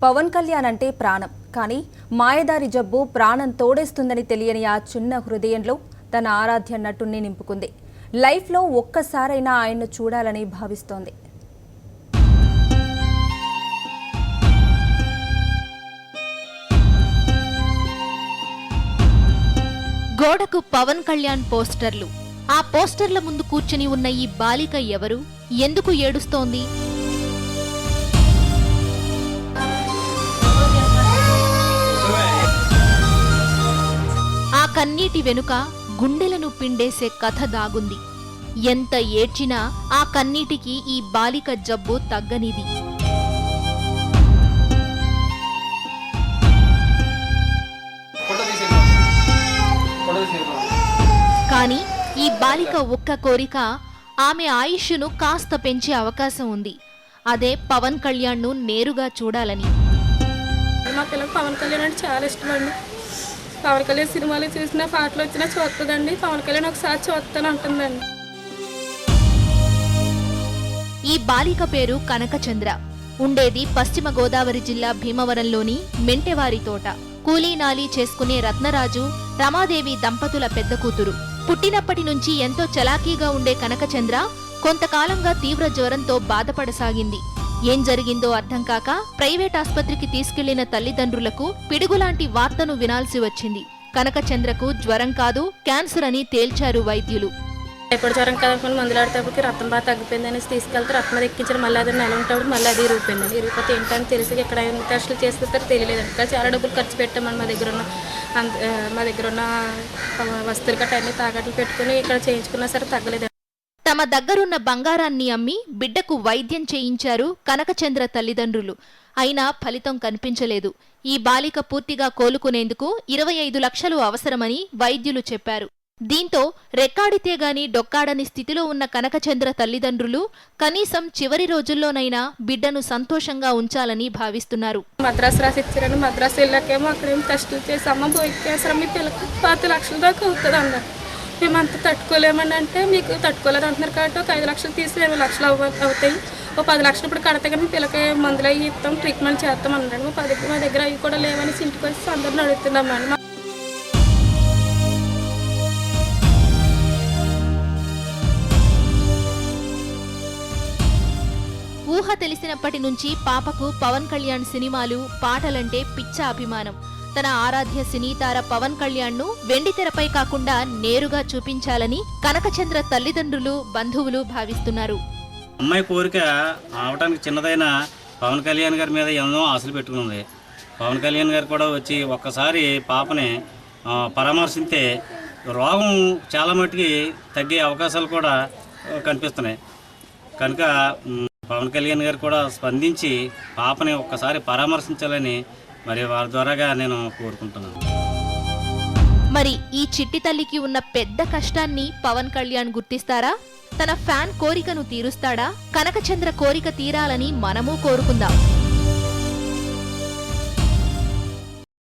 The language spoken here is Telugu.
పవన్ కళ్యాణ్ అంటే ప్రాణం. కానీ మాయదారి జబ్బు ప్రాణం తోడేస్తుందని తెలియని ఆ చిన్న హృదయంలో తన ఆరాధ్య నటుణ్ణి నింపుకుంది. లైఫ్లో ఒక్కసారైనా ఆయన్ను చూడాలని భావిస్తోంది. గోడకు పవన్ కళ్యాణ్ పోస్టర్లు. ఆ పోస్టర్ల ముందు కూర్చుని ఉన్న ఈ బాలిక ఎవరు? ఎందుకు ఏడుస్తోంది? ఆ కన్నీటి వెనుక గుండెలను పిండేసే కథ దాగుంది. ఎంత ఏడ్చినా ఆ కన్నీటికి ఈ బాలిక జబ్బు తగ్గనిది. కానీ ఈ బాలిక ఒక్క కోరిక, ఆమె ఆయుష్ను కాస్త పెంచే అవకాశం ఉంది. అదే పవన్ కళ్యాణ్ను నేరుగా చూడాలని. మా పిల్లలకు పవన్ కళ్యాణ్ అంటే చాలా ఇష్టం అండి. పవన్ కళ్యాణ్ సినిమాలు చూసినా, పాటలు వచ్చినా చూస్తుందండి. పవన్ కళ్యాణ్ ఒకసారి చూస్తాను అంటుందండి. ఈ బాలిక పేరు కనకచంద్ర. ఉండేది పశ్చిమ గోదావరి జిల్లా భీమవరంలోని మెంటెవారి తోట. కూలీనాలీ చేసుకునే రత్నరాజు, రమాదేవి దంపతుల పెద్ద కూతురు. పుట్టినప్పటి నుంచి ఎంతో చలాకీగా ఉండే కనకచంద్ర కొంతకాలంగా తీవ్ర జ్వరంతో బాధపడసాగింది. ఏం జరిగిందో అర్థం కాక ప్రైవేట్ ఆస్పత్రికి తీసుకెళ్లిన తల్లిదండ్రులకు పిడుగులాంటి వార్తను వినాల్సి వచ్చింది. కనకచంద్రకు జ్వరం కాదు, క్యాన్సర్ అని తేల్చారు వైద్యులు. ఎప్పుడు జ్వరం కదనుకుని మందులాడేటప్పటికి రక్తం బాగా తగ్గిపోయింది అనేసి తీసుకెళ్తే రక్తం మీద ఎక్కించారు. మళ్ళీ అది నెల ఉంటాడు, మళ్ళీ అది ఇరిగిపోయింది. ఇరిగిపోతే ఏంటని తెలిసి ఇక్కడ టెస్టులు చేస్తారు తెలియలేదు. ఇంకా చాలా డబ్బులు ఖర్చు పెట్టామని మా దగ్గర ఉన్న వస్తువులు గట్ట అన్ని తాకట్లు పెట్టుకుని ఇక్కడ చేయించుకున్నా సరే తగ్గలేదు. తమ దగ్గరున్న బంగారాన్ని అమ్మి బిడ్డకు వైద్యం చేయించారు కనకచంద్ర తల్లిదండ్రులు. అయినా ఫలితం కనిపించలేదు. ఈ బాలిక పూర్తిగా కోలుకునేందుకు 25 లక్షలు అవసరమని వైద్యులు చెప్పారు. దీంతో రెక్కాడితే గాని డొక్కాడని స్థితిలో ఉన్న కనకచంద్ర తల్లిదండ్రులు కనీసం చివరి రోజుల్లోనైనా బిడ్డను సంతోషంగా ఉంచాలని భావిస్తున్నారు. మద్రాసు రాసి ఇచ్చారని మద్రాసు వెళ్ళాకేమో అక్కడేం టెస్టులు చేసి అమ్మ పోయికేసరం మీ పిల్లలకు 10 లక్షల దాకా అవుతుంది అన్నారు. మేము అంత తట్టుకోలేమని అంటే మీకు తట్టుకోలేరు అంటున్నారు కాబట్టి ఒక 5 లక్షలు తీసి 20 లక్షలు అవుతాయి. ఓ 10 లక్షలు ఇప్పుడు కడితే కానీ పిల్లకి మందులు అవి ఇస్తాం, ట్రీట్మెంట్ చేస్తాం అన్నాడు. మా దగ్గర అవి కూడా లేవని ఇంటికి వచ్చి అందరిని అడుగుతున్నామండి. ఊహ తెలిసినప్పటి నుంచి పాపకు పవన్ కళ్యాణ్ సినిమాలు, పాటలంటే పిచ్చ అభిమానం. తన ఆరాధ్య సినీతార పవన్ కళ్యాణ్ను వెండితెరపై కాకుండా నేరుగా చూపించాలని కనకచంద్ర తల్లిదండ్రులు, బంధువులు భావిస్తున్నారు. అమ్మాయి కోరిక అవడానికి చిన్నదైన పవన్ కళ్యాణ్ గారి మీద ఎన్నో ఆశలు పెట్టుకుంది. పవన్ కళ్యాణ్ గారు కూడా వచ్చి ఒక్కసారి పాపని పరామర్శిస్తే రోగం చాలా మట్టుకి తగ్గే అవకాశాలు కూడా కనిపిస్తున్నాయి. కనుక పవన్ కళ్యాణ్ గారు కూడా స్పందించి పాపని ఒక్కసారి పరామర్శించాలని మరి వారి ద్వారాగా నేను కోరుకుంటున్నాను. మరి ఈ చిట్టి తల్లికి ఉన్న పెద్ద కష్టాన్ని పవన్ కళ్యాణ్ గుర్తిస్తారా? తన ఫ్యాన్ కోరికను తీరుస్తాడా? కనకచంద్ర కోరిక తీరాలని మనమూ కోరుకుందాం.